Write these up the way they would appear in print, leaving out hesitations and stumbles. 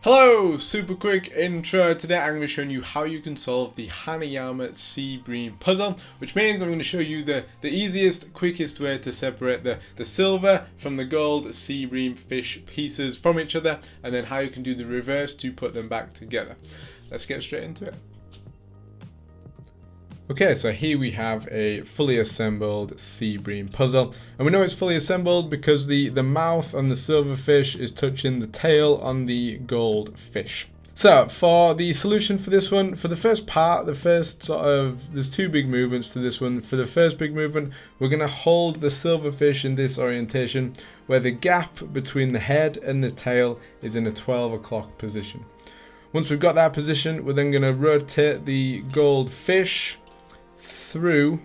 Hello, super quick intro. Today I'm going to be showing you how you can solve the Hanayama Seabream puzzle, which means I'm going to show you the easiest, quickest way to separate the silver from the gold Seabream fish pieces from each other, and then how you can do the reverse to put them back together. Let's get straight into it. Okay, so here we have a fully assembled Seabream puzzle, and we know it's fully assembled because the mouth on the silver fish is touching the tail on the gold fish. So for the solution for this one, for the first part, there's two big movements to this one. For the first big movement, we're going to hold the silver fish in this orientation where the gap between the head and the tail is in a 12 o'clock position. Once we've got that position, we're then going to rotate the gold fish we're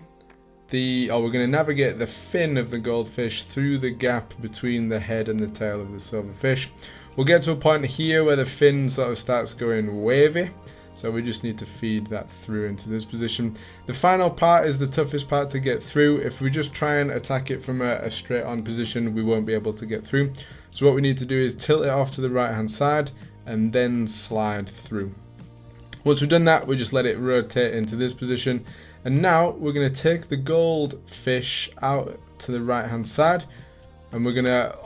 going to navigate the fin of the goldfish through the gap between the head and the tail of the silver fish. We'll get to a point here where the fin sort of starts going wavy, so we just need to feed that through into this position. The final part is the toughest part to get through. If we just try and attack it from a straight on position, we won't be able to get through. So what we need to do is tilt it off to the right hand side and then slide through. Once we've done that, we just let it rotate into this position. And now we're going to take the gold fish out to the right hand side, and we're going to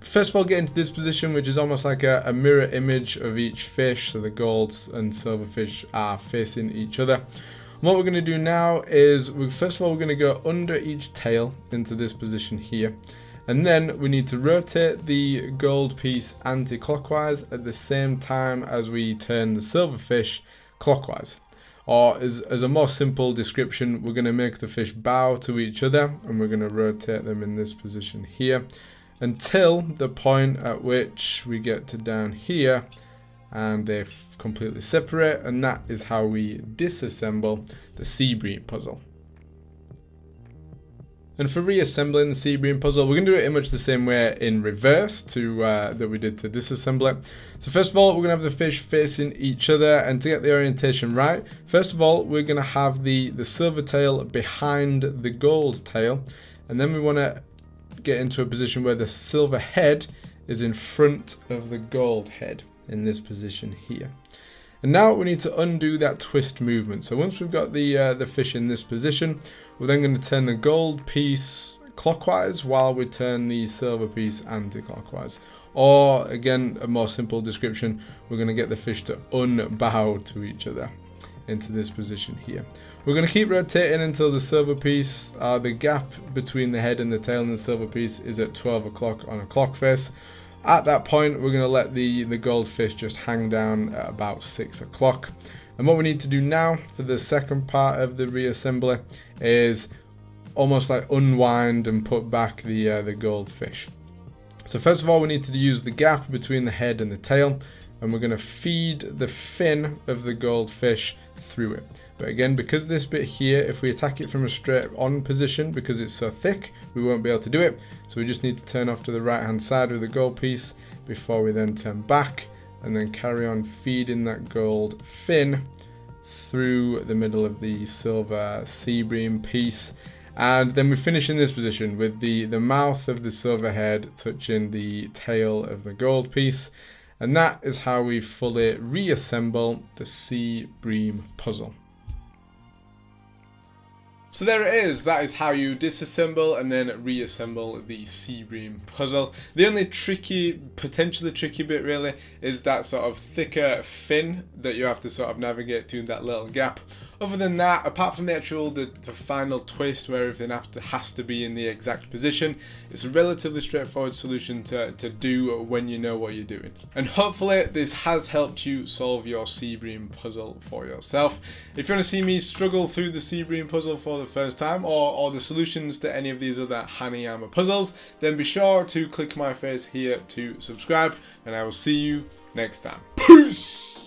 first of all get into this position, which is almost like a mirror image of each fish. So the gold and silver fish are facing each other. And what we're going to do now is first of all we're going to go under each tail into this position here, and then we need to rotate the gold piece anti-clockwise at the same time as we turn the silver fish clockwise. Or as a more simple description, we're going to make the fish bow to each other, and we're going to rotate them in this position here until the point at which we get to down here and they completely separate, and that is how we disassemble the Seabream puzzle. And for reassembling the Seabream puzzle, we're going to do it in much the same way in reverse to that we did to disassemble it. So first of all, we're going to have the fish facing each other, and to get the orientation right, first of all, we're going to have the silver tail behind the gold tail, and then we want to get into a position where the silver head is in front of the gold head in this position here. And now we need to undo that twist movement. So once we've got the fish in this position, we're then going to turn the gold piece clockwise while we turn the silver piece anti-clockwise. Or again, a more simple description, we're going to get the fish to unbow to each other into this position here. We're going to keep rotating until the silver piece, the gap between the head and the tail and the silver piece is at 12 o'clock on a clock face. At that point, we're going to let the goldfish just hang down at about 6 o'clock. And what we need to do now for the second part of the reassembly is almost like unwind and put back the goldfish. So first of all, we need to use the gap between the head and the tail, and we're going to feed the fin of the goldfish through it. But again, because this bit here, if we attack it from a straight on position, because it's so thick, we won't be able to do it. So we just need to turn off to the right hand side with the gold piece before we then turn back, and then carry on feeding that gold fin through the middle of the silver Seabream piece. And then we finish in this position with the mouth of the silver head touching the tail of the gold piece. And that is how we fully reassemble the Seabream puzzle. So there it is, that is how you disassemble and then reassemble the Seabream puzzle. The only potentially tricky bit really, is that sort of thicker fin that you have to sort of navigate through that little gap. Other than that, apart from the final twist where everything has to be in the exact position, it's a relatively straightforward solution to do when you know what you're doing. And hopefully this has helped you solve your Seabream puzzle for yourself. If you want to see me struggle through the Seabream puzzle for the first time, or the solutions to any of these other Hanayama puzzles, then be sure to click my face here to subscribe, and I will see you next time. Peace!